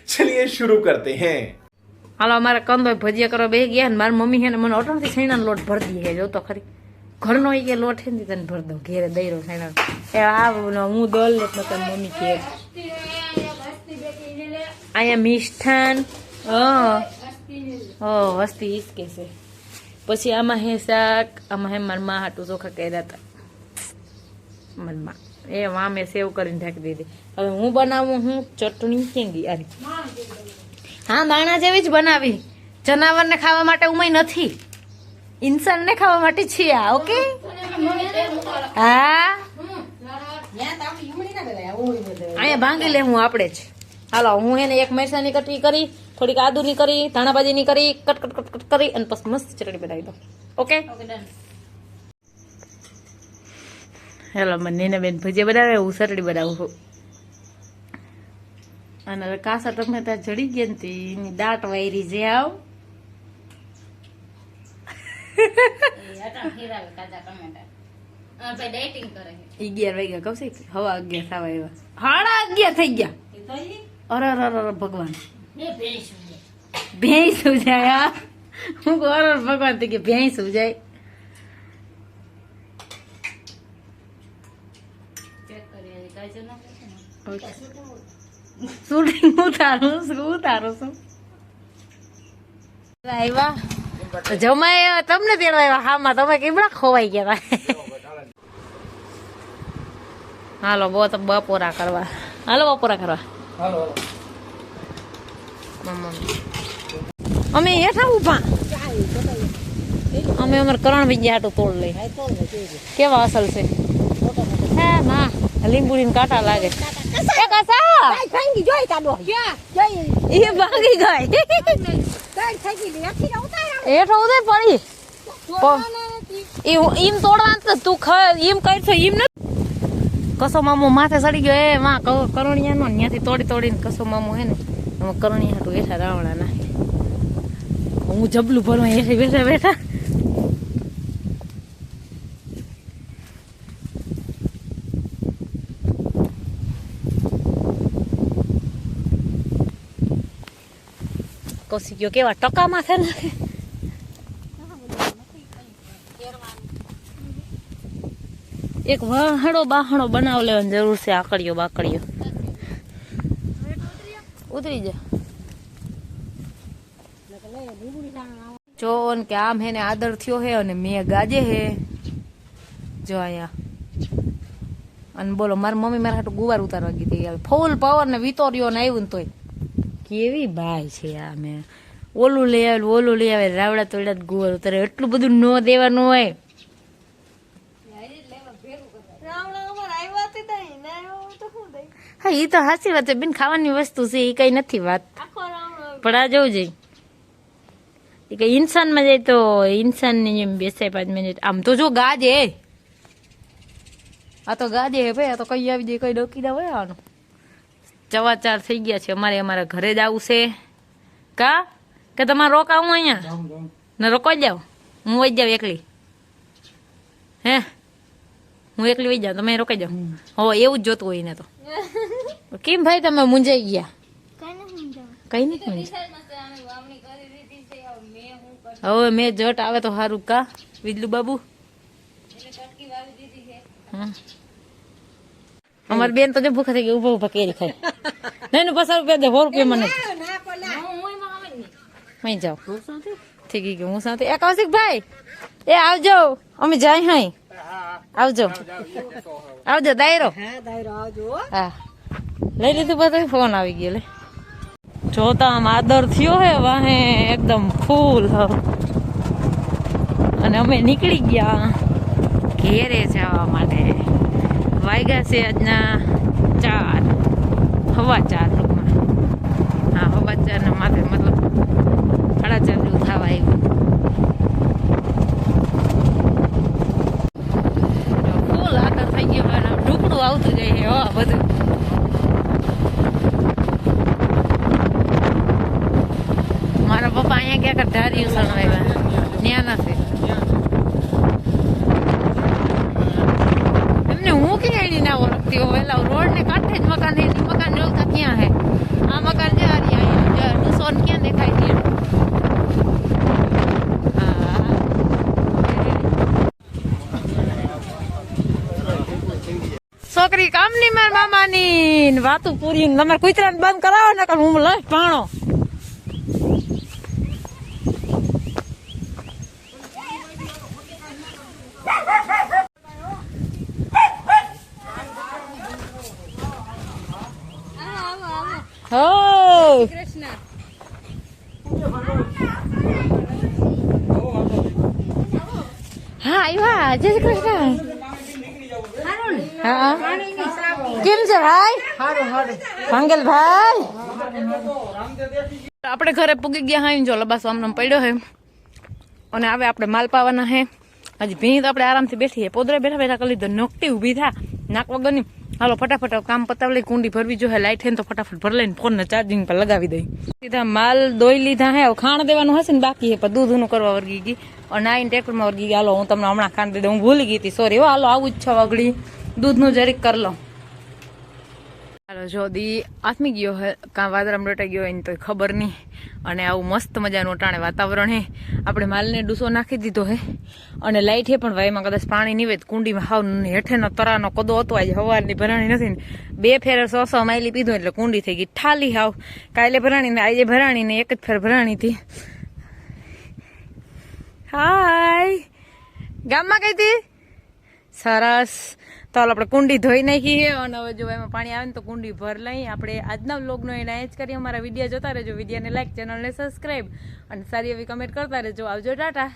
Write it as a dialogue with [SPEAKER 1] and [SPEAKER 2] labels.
[SPEAKER 1] चलिए शुरू करते हैं।
[SPEAKER 2] હાલો અમારા કંદોય ભજીયા કરવા બે ગયા ને મારી મમ્મી છે ને મને ઓટોથી સૈણાનો લોટ ભરી દે જો તો ખરી ઘરનો એ કે લોટ છે ને તને ભર દો ઘેરે દઈ સૈણાનો એ આ હું દોલ લેત નકર મમ્મી કે અહીંયા મિષ્ઠાન હસ્તી ઈસ કે છે પછી આમાં હે શાક આમાં હે મારા મા હાટું ચોખા કર્યા હતા મનમાં એ મામે સેવ કરીને ઢાંકી દીધી હવે હું બનાવું હું ચટણી કેંગી અરે હા દાણા જેવી જ બનાવી જનાવરને ખાવા માટે ઉમય નથી ઇન્સાનને ખાવા માટે છીએ આ ઓકે હા અહીંયા ભાંગી લે હું આપણે જ હાલો હું એને એક મરચાની કટકી કરી થોડીક આદુની કરી ધાણાભાજીની કરી કટ કટ કટ કટ કરી અને પછી મસ્ત ચટણી બનાવી દો ઓકે હેલો મને બેન ભજીયા બનાવે હું ચટણી બનાવું છું અને હવે કાસા ટમેટા જડી ગયા ને એની દાંત વાયરી જે આવ અગિયાર વાગ્યા કહું છે હવા 11 થવા આવ્યા 11:30 થઈ ગયા અરે અરે ભગવાન ભેંસ જાય હું અરે ભગવાન કે ભેંસ જાય શૂટિંગ ઉતારું છું આવ્યા જમાય તમને તેડવા આવ્યા હામાં તમે કેવડા ખોવાઈ ગયા હાલો બપોરા કરવા અમે હેઠા ઉભા અમે અમારે કરણ ભાઈ ગયા તોડ લઈ કેવા અસલ છે હે માં લીંબુડી કાંટા લાગે એ ભાગી ગઈ હેઠો ઉદય પડી એમ તોડવા તું એમ કરશો એમ ને કસો મામો માથે સડી ગયો એ માં કરણિયા નો ત્યાંથી તોડીને કસો મામો હે ને કરણિયા હાટું હેઠા રાવણા નાખે હું જબલું ભરવા હેઠે બેઠા બેઠા કોસી ગયો કેવા ટકા માથે નાખે એક વાહણો બાહણો બનાવ લેવાની જરૂર છે આકડીઓ બાકડીઓ ઉતરી જા જો કે આમ હે ને આદર થયો હે અને મેં ગાજે હે જો અહીંયા અને બોલો મારી મમ્મી મારા હાટું ગુવાર ઉતારવા ગઈ ફૂલ પાવર ને વિતોર્યો ને આવ્યું ને તોય કેવી બાય છે આ મેં ઓલું લઈ આવે રાવડા તોડ્યા ગુવાર ઉતારે એટલું બધું ન દેવાનું હોય હા એ તો હાચી વાત છે બેન ખાવાની વસ્તુ છે એ કઈ નથી વાત પણ આ જવું જોઈએ એ કઈ ઇન્સાનમાં જાય તો ઇન્સાન ની જેમ બેસાય 5 મિનિટ આમ તો જો ગાજે આ તો ગાજે હે ભાઈ આ તો કઈ આવી જાય કઈ ડોકી ના હોય આનું 4:15 થઈ ગયા છે અમારા ઘરે જ આવું છે કા કે તમારે રોકાવું અહીંયા ને રોકાઈ જાવ હું વહી જાવ એકલી હે હું એકલી વહી જાઉં તમે રોકાઈ જાવ હો એવું જ જોતું હોય ને તો કેમ ભાઈ તમે મૂંઝાઈ ગયા કઈ નથી હવે મેં જટ આવે તો સારું કા વિજલુ બાબુ અમાર બેન તો ભૂખા થઈ ગઈ ઉભા કેરી ખાય નહીં 50 રૂપિયા દે 100 રૂપિયા મને મઈ જાવ ઠીક હું સાથે એ કૌશિક ભાઈ એ આવજો અમે જાય હાઈ આવજો દાયરો હા લઈ લીધું બધું ફોન આવી ગયો લે જોતા આમ આદર થયો હે વાહે એકદમ ફૂલ અને અમે નીકળી ગયા ઘેરે જવા માટે વાગ્યા છે આજના 4:15 ટૂંકમાં હા 4:15 ના માથે મતલબ 4:30 જેવું થવા આવ્યું ફૂલ આદર થઈ ગયો ઢુકડું આવતું જાય છે બધું મારા પપ્પા અહીંયા ક્યાંક ધારી ઉસણ આવ્યા ત્યાં નથી એમને હું ક્યાં ના ઓળખતી હોય રોડ ને કાંઠે જ મકાન મકાન જોતા ક્યાં હે આ મકાન જે સોન ક્યાં દેખાય છે? છોકરી કામની માર મામાની વાતું પૂરી તમારે કુતરાને બંધ કરાવો ને કે હું લઈ પાણો. હો હા આવ્યા. જય શ્રી કૃષ્ણ. હા કેમ છે ભાઈ? ભાંગેલભાઈ આપણે ઘરે પૂગી ગયા હા. જો લબાસો આમ પડ્યો હે અને હવે આપણે માલ પાવાના હે. હજી ભીની તો આપણે આરામથી બેઠી હે. પોદરે બેઠા બેઠા કરી લીધો. નોકટી ઊભી થા નાક વગરની. હાલો ફટાફટ કામ પતાવી લઈ. કુંડી ભરવી જો હે. લાઈટ હે તો ફટાફટ ભર લઈને ફોન ને ચાર્જિંગ પર લગાવી દઈ. સીધા માલ દોઈ લીધા હે. ખાણ દેવાનું હશે ને બાકી હે પણ દૂધનું કરવા વર્ગી ગઈ અને આઈને ટ્રેક્ટરમાં વર્ગી ગઈ. હાલો હું તમને હમણાં ખાણ દઈ દઉં. હું ભૂલી ગઈ હતી સોરી. હાલો આવું જ 6 વાગડી દૂધનું જરીક કરી લો. હાલો જો દી આથમી ગયો હે કાં વાદળામાં ડટાઈ ગયો હોય ને તો ખબર નહીં. અને આવું મસ્ત મજાનું અટાણે વાતાવરણ હે. આપણે માલને ડૂસો નાખી દીધો હે અને લાઈટ હે પણ વાયમાં કદાચ પાણી નહીં હોય. કુંડીમાં હાવ હેઠેનો તરાનો કદો હતો. આજે હવારની ભરાણી નથી ને 2 ફેર 100 માઇલી પીધું એટલે કુંડી થઈ ગઈ ઠાલી હાવ. કાલે ભરાણી ને આજે ભરાણી ને એક જ ફેર ભરાણી હતી. હાય ગામમાં કઈ હતી સરસ. તો આપણે કુંડી ધોઈ નાખી છે અને હવે જો એમાં પાણી આવે ને તો કુંડી ભર લઈ. આપણે આજના વ્લોગનો એને જ કરીએ. અમારા વિડીયો જોતા રહેજો. વિડીયોને લાઈક, ચેનલને સબસ્ક્રાઈબ અને સારી એવી કમેન્ટ કરતા રહેજો. આવજો, ટાટા.